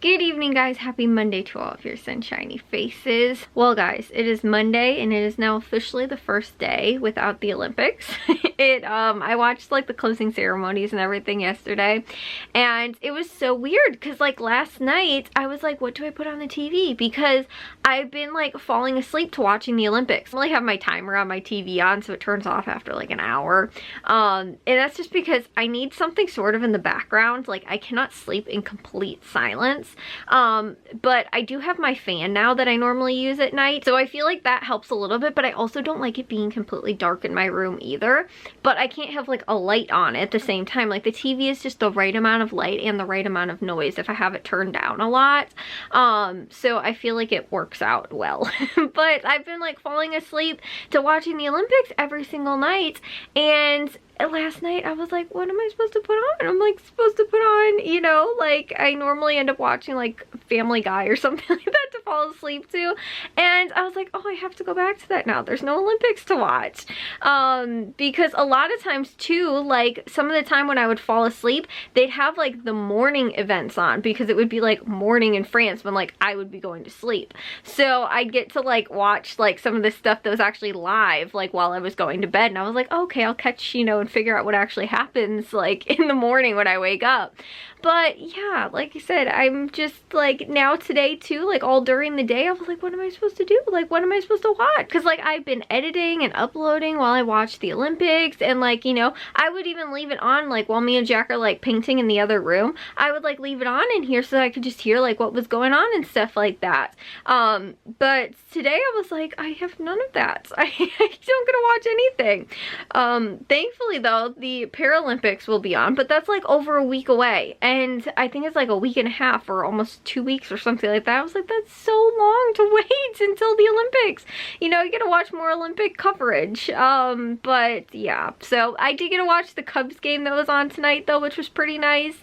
Good evening, guys. Happy Monday to all of your sunshiny faces. Well, guys, it is Monday and it is now officially the first day without the Olympics. I watched like the closing ceremonies and everything yesterday, and it was so weird because like last night I was like, what do I put on the TV? Because I've been like falling asleep to watching the Olympics. I only have my timer on my TV on, so it turns off after like an hour. And that's just because I need something sort of in the background. Like I cannot sleep in complete silence. But I do have my fan now that I normally use at night, so I feel like that helps a little bit, but I also don't like it being completely dark in my room either. But I can't have like a light on at the same time. Like the TV is just the right amount of light and the right amount of noise if I have it turned down a lot. So I feel like it works out well. But I've been like falling asleep to watching the Olympics every single night, and last night I was like, what am I supposed to put on? I'm like supposed to put on, you know, like I normally end up watching like Family Guy or something like that to fall asleep to, and I was like, oh, I have to go back to that now. There's no Olympics to watch. Because a lot of times too, like some of the time when I would fall asleep, they'd have like the morning events on because it would be like morning in France when like I would be going to sleep. So I'd get to like watch like some of the stuff that was actually live like while I was going to bed, and I was like, oh, okay, I'll catch, you know, and figure out what actually happens like in the morning when I wake up. But yeah, like I said, I'm just like now today too, like all during the day I was like, what am I supposed to do? Like what am I supposed to watch? Because like I've been editing and uploading while I watch the Olympics, and like, you know, I would even leave it on like while me and Jack are like painting in the other room. I would like leave it on in here so that I could just hear like what was going on and stuff like that. But today I was like, I have none of that. I don't get to watch anything. Thankfully though, the Paralympics will be on, but that's like over a week away, and I think it's like a week and a half or almost 2 weeks or something like that. I was like, that's so long to wait until the Olympics. You know, you get to watch more Olympic coverage. But yeah, so I did get to watch the Cubs game that was on tonight though, which was pretty nice,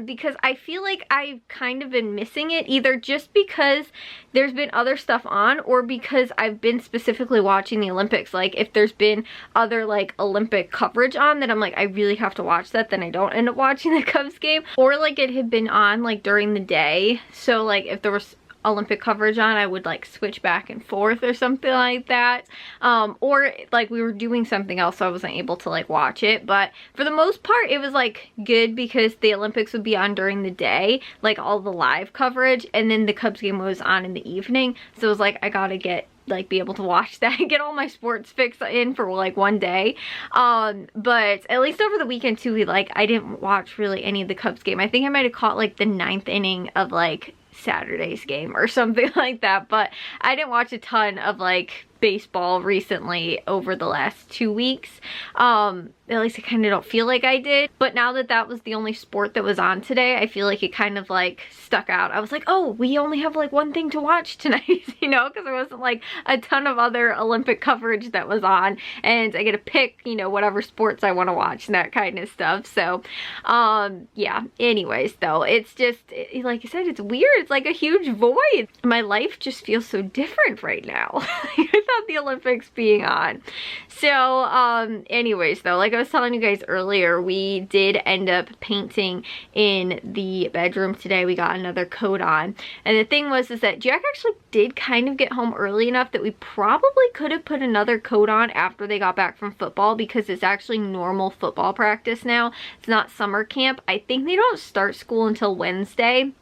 because I feel like I've kind of been missing it, either just because there's been other stuff on or because I've been specifically watching the Olympics. Like if there's been other like Olympic coverage on that I'm like, I really have to watch that, then I don't end up watching the Cubs game. Or like it had been on like during the day, so like if there was Olympic coverage on, I would like switch back and forth or something like that. Or like we were doing something else, so I wasn't able to like watch it. But for the most part it was like good because the Olympics would be on during the day, like all the live coverage, and then the Cubs game was on in the evening, so it was like I gotta get like be able to watch that and get all my sports fix in for like one day. But at least over the weekend too, like I didn't watch really any of the Cubs game. I think I might have caught like the 9th inning of like Saturday's game or something like that, but I didn't watch a ton of like baseball recently over the last 2 weeks. At least I kind of don't feel like I did. But now that that was the only sport that was on today, I feel like it kind of like stuck out. I was like, oh, we only have like one thing to watch tonight, you know, because there wasn't like a ton of other Olympic coverage that was on, and I get to pick, you know, whatever sports I want to watch and that kind of stuff. So yeah, anyways though, it's just like I said, it's weird. It's like a huge void. My life just feels so different right now without the Olympics being on. So anyways though, like I was telling you guys earlier, we did end up painting in the bedroom today. We got another coat on, and the thing was is that Jack actually did kind of get home early enough that we probably could have put another coat on after they got back from football, because it's actually normal football practice now. It's not summer camp. I think they don't start school until Wednesday,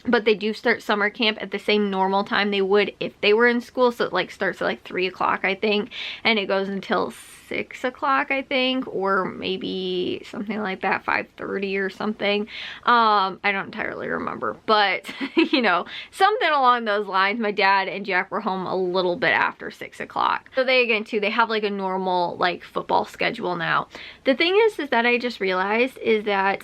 but they do start summer camp at the same normal time they would if they were in school. So it like starts at like 3 o'clock, I think, and it goes until 6 o'clock, I think, or maybe something like that, 5:30 or something. I don't entirely remember, but you know, something along those lines. My dad and Jack were home a little bit after 6 o'clock. So they, again too, they have like a normal like football schedule now. The thing is that I just realized is that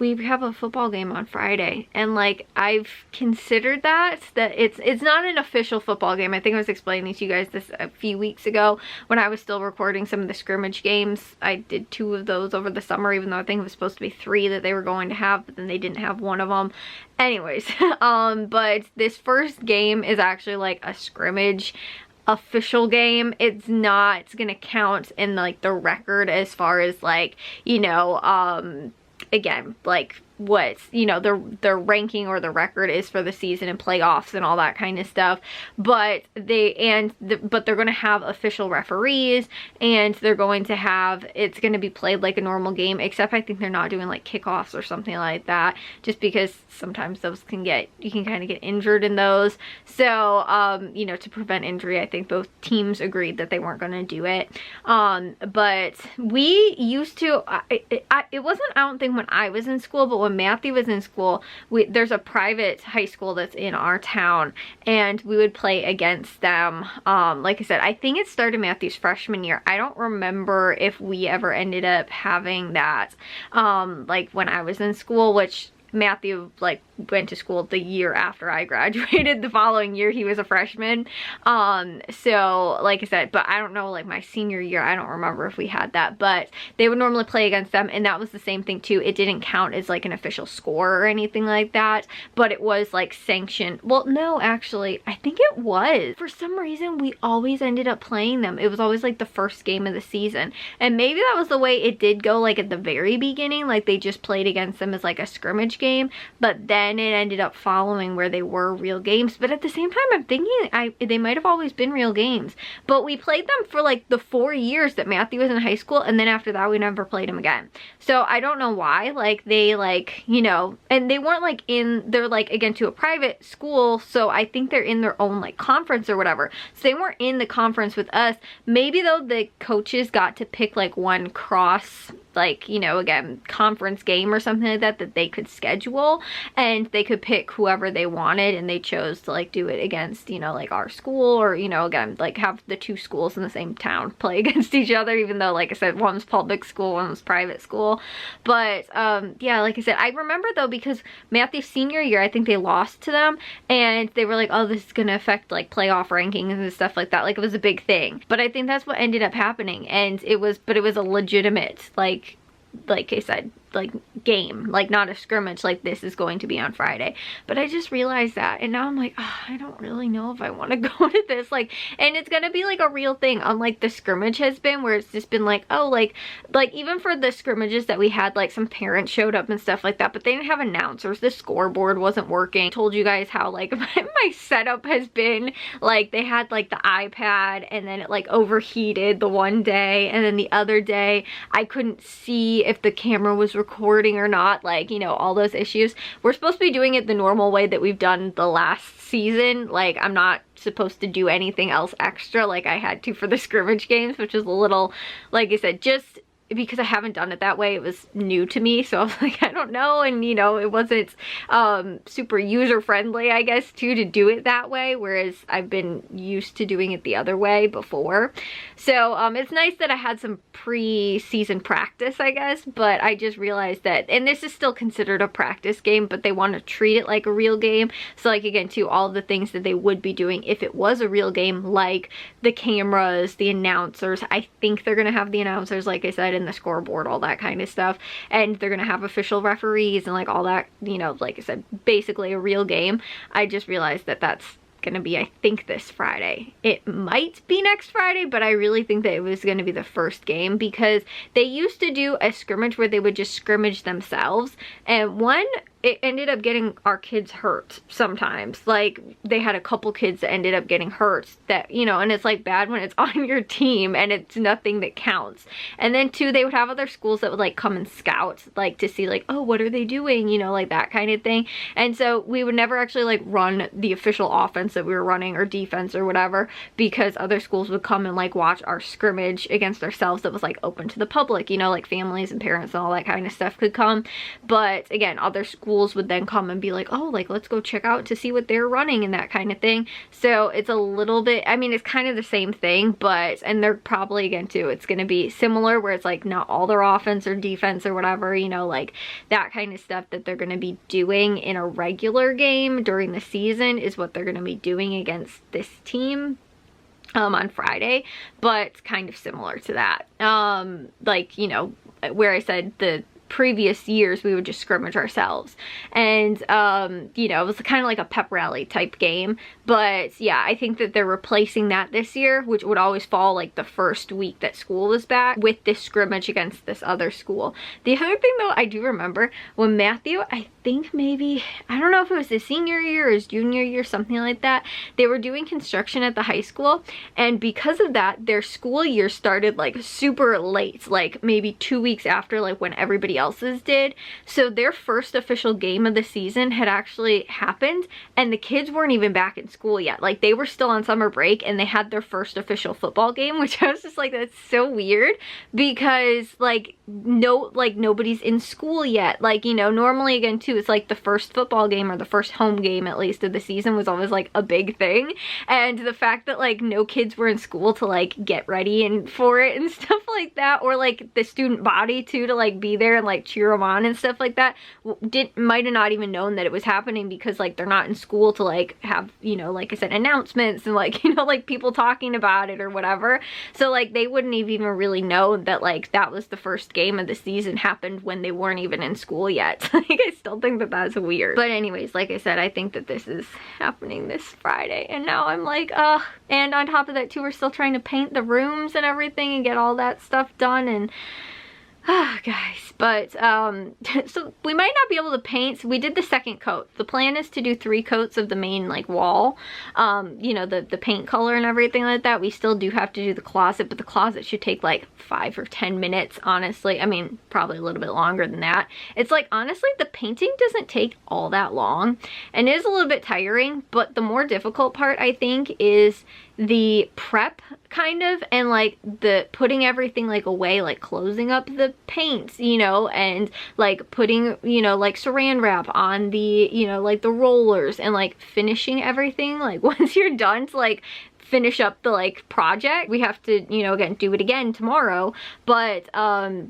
we have a football game on Friday, and like I've considered that it's not an official football game. I think I was explaining to you guys this a few weeks ago when I was still recording some of the scrimmage games. I did 2 of those over the summer, even though I think it was supposed to be 3 that they were going to have, but then they didn't have one of them. Anyways, but this first game is actually like a scrimmage official game. It's not gonna count in like the record as far as like, you know, again, like what, you know, their ranking or the record is for the season and playoffs and all that kind of stuff. But but they're going to have official referees, and they're going to have, it's going to be played like a normal game, except I think they're not doing like kickoffs or something like that, just because sometimes those you can kind of get injured in those. So, you know, to prevent injury, I think both teams agreed that they weren't going to do it. But we used to, it wasn't, I don't think when I was in school, but when Matthew was in school, there's a private high school that's in our town, and we would play against them. Like I said, I think it started Matthew's freshman year. I don't remember if we ever ended up having that, like when I was in school, which Matthew like went to school the year after I graduated. The following year he was a freshman. So like I said, but I don't know, like my senior year, I don't remember if we had that, but they would normally play against them, and that was the same thing too. It didn't count as like an official score or anything like that, but it was like sanctioned. Well, no, actually, I think it was. For some reason, we always ended up playing them. It was always like the first game of the season, and maybe that was the way it did go, like at the very beginning, like they just played against them as like a scrimmage game, but then it ended up following where they were real games. But at the same time, I'm thinking they might have always been real games, but we played them for like the 4 years that Matthew was in high school, and then after that we never played him again. So I don't know why, like they, like, you know, and they weren't like they're like, again, to a private school, so I think they're in their own like conference or whatever, so they weren't in the conference with us. Maybe though the coaches got to pick like one cross, like, you know, again, conference game or something like that that they could schedule, and they could pick whoever they wanted, and they chose to like do it against, you know, like our school, or, you know, again, like have the two schools in the same town play against each other, even though, like I said, one was public school, one was private school. But yeah, like I said, I remember though, because Matthew's senior year, I think they lost to them, and they were like, oh, this is gonna affect like playoff rankings and stuff like that. Like, it was a big thing. But I think that's what ended up happening, and it was a legitimate, like I said, like game, like not a scrimmage, like this is going to be on Friday. But I just realized that, and now I'm like, oh, I don't really know if I want to go to this, like, and it's gonna be like a real thing, unlike the scrimmage has been, where it's just been like, oh, like even for the scrimmages that we had, like some parents showed up and stuff like that, but they didn't have announcers. The scoreboard wasn't working. I told you guys how like my setup has been, like they had like the iPad, and then it like overheated the one day, and then the other day I couldn't see if the camera was recording or not, like, you know, all those issues. We're supposed to be doing it the normal way that we've done the last season. Like, I'm not supposed to do anything else extra like I had to for the scrimmage games, which is a little, like I said, just because I haven't done it that way. It was new to me, so I was like, I don't know, and you know, it wasn't super user friendly, I guess, too, to do it that way, whereas I've been used to doing it the other way before. So it's nice that I had some pre-season practice, I guess, but I just realized that, and this is still considered a practice game, but they want to treat it like a real game. So like, again, too, all the things that they would be doing if it was a real game, like the cameras, the announcers. I think they're gonna have the announcers, like I said, in the scoreboard, all that kind of stuff, and they're gonna have official referees and like all that, you know, like I said, basically a real game. I just realized that that's gonna be, I think, this Friday. It might be next Friday, but I really think that it was gonna be the first game, because they used to do a scrimmage where they would just scrimmage themselves, and it ended up getting our kids hurt sometimes. Like, they had a couple kids that ended up getting hurt, that, you know, and it's like bad when it's on your team and it's nothing that counts. And then too, they would have other schools that would like come and scout, like to see like, oh, what are they doing, you know, like that kind of thing. And so we would never actually like run the official offense that we were running, or defense or whatever, because other schools would come and like watch our scrimmage against ourselves that was like open to the public, you know, like families and parents and all that kind of stuff could come. But again, other schools would then come and be like, oh, like let's go check out to see what they're running and that kind of thing. So it's a little bit, I mean, it's kind of the same thing, but, and they're probably, again too, it's going to be similar, where it's like not all their offense or defense or whatever, you know, like that kind of stuff that they're going to be doing in a regular game during the season is what they're going to be doing against this team on Friday. But kind of similar to that, like, you know, where I said the previous years we would just scrimmage ourselves. And, you know, it was kind of like a pep rally type game. But yeah, I think that they're replacing that this year, which would always fall like the first week that school was back, with this scrimmage against this other school. The other thing though, I do remember when Matthew, I think maybe, I don't know if it was his senior year or his junior year, something like that, they were doing construction at the high school, and because of that, their school year started like super late, like maybe 2 weeks after like when everybody else's did. So their first official game of the season had actually happened, and the kids weren't even back in school yet. Like they were still on summer break, and they had their first official football game, which I was just like, that's so weird, because like nobody's in school yet. Like, you know, normally again too, it's like the first football game, or the first home game at least of the season, was always like a big thing. And the fact that like no kids were in school to like get ready and for it and stuff like that, or like the student body too to like be there and like cheer them on and stuff like that, might have not even known that it was happening, because like they're not in school to like have, you know, like I said, announcements and like, you know, like people talking about it or whatever. So like they wouldn't have even really known that like that was the first game of the season happened when they weren't even in school yet. Like I still think that that's weird. But anyways, like I said, I think that this is happening this Friday, and now I'm like, and on top of that too, we're still trying to paint the rooms and everything and get all that stuff done, and guys, but so we might not be able to paint. So we did the second coat. The plan is to do 3 coats of the main like wall, you know, the paint color and everything like that. We still do have to do the closet, but the closet should take like 5 or 10 minutes, honestly. I mean, probably a little bit longer than that. It's like, honestly, the painting doesn't take all that long, and it is a little bit tiring, but the more difficult part, I think, is the prep kind of, and like the putting everything like away, like closing up the paints, you know, and like putting, you know, like saran wrap on the, you know, like the rollers, and like finishing everything like once you're done to like finish up the like project. We have to, you know, again, do it again tomorrow, but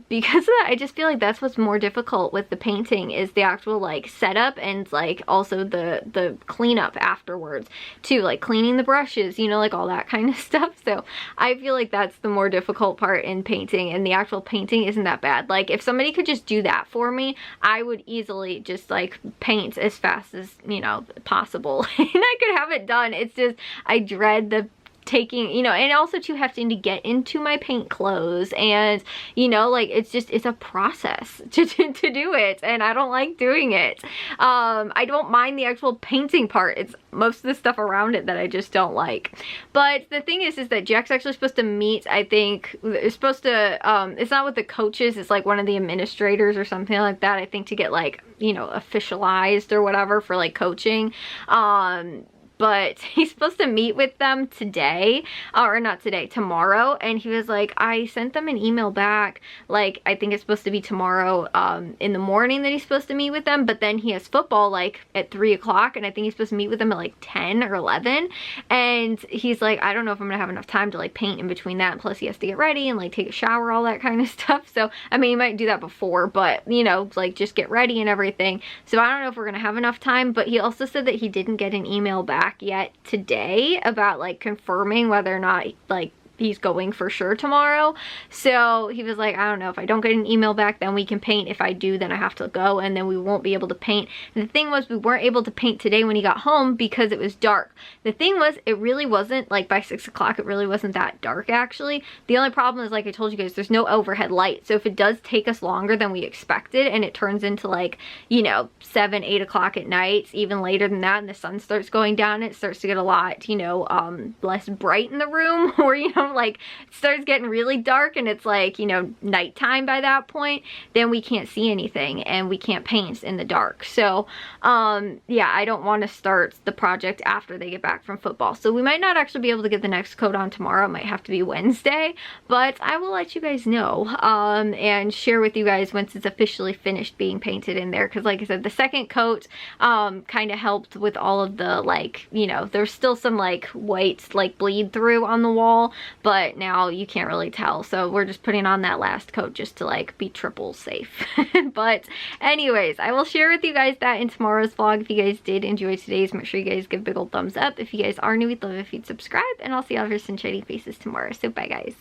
because of that, I just feel like that's what's more difficult with the painting, is the actual like setup, and like also the cleanup afterwards too, like cleaning the brushes, you know, like all that kind of stuff. So I feel like that's the more difficult part in painting, and the actual painting isn't that bad. Like if somebody could just do that for me, I would easily just like paint as fast as, you know, possible and I could have it done. It's just, I dread the taking, you know, and also too having to get into my paint clothes, and you know, like it's a process to do it, and I don't like doing it. I don't mind the actual painting part. It's most of the stuff around it that I just don't like. But the thing is that Jack's actually supposed to meet, I think it's supposed to, it's not with the coaches, it's like one of the administrators or something like that, I think, to get like, you know, officialized or whatever for like coaching. But he's supposed to meet with them today, or not today, tomorrow, and he was like, I sent them an email back, like I think it's supposed to be tomorrow in the morning that he's supposed to meet with them, but then he has football like at 3 o'clock, and I think he's supposed to meet with them at like 10 or 11, and he's like, I don't know if I'm gonna have enough time to like paint in between that, plus he has to get ready and like take a shower, all that kind of stuff. So I mean, he might do that before, but you know, like just get ready and everything. So I don't know if we're gonna have enough time. But he also said that he didn't get an email back yet today about like confirming whether or not like he's going for sure tomorrow. So he was like, I don't know, if I don't get an email back, then we can paint. If I do, then I have to go, and then we won't be able to paint. And the thing was, we weren't able to paint today when he got home because it was dark. The thing was, it really wasn't like by 6 o'clock, it really wasn't that dark actually. The only problem is, like I told you guys, there's no overhead light. So if it does take us longer than we expected, and it turns into like, you know, 7, 8 o'clock at night, even later than that, and the sun starts going down, it starts to get a lot, you know, less bright in the room, or, you know, like it starts getting really dark and it's like, you know, nighttime by that point, then we can't see anything and we can't paint in the dark. So yeah, I don't want to start the project after they get back from football. So we might not actually be able to get the next coat on tomorrow. It might have to be Wednesday, but I will let you guys know and share with you guys once it's officially finished being painted in there. Because like I said, the second coat kind of helped with all of the, like, you know, there's still some like white like bleed through on the wall, but now you can't really tell. So we're just putting on that last coat just to like be triple safe. But anyways, I will share with you guys that in tomorrow's vlog. If you guys did enjoy today's, make sure you guys give a big old thumbs up. If you guys are new, we'd love if you'd subscribe, and I'll see all of your sunshiny faces tomorrow. So bye guys.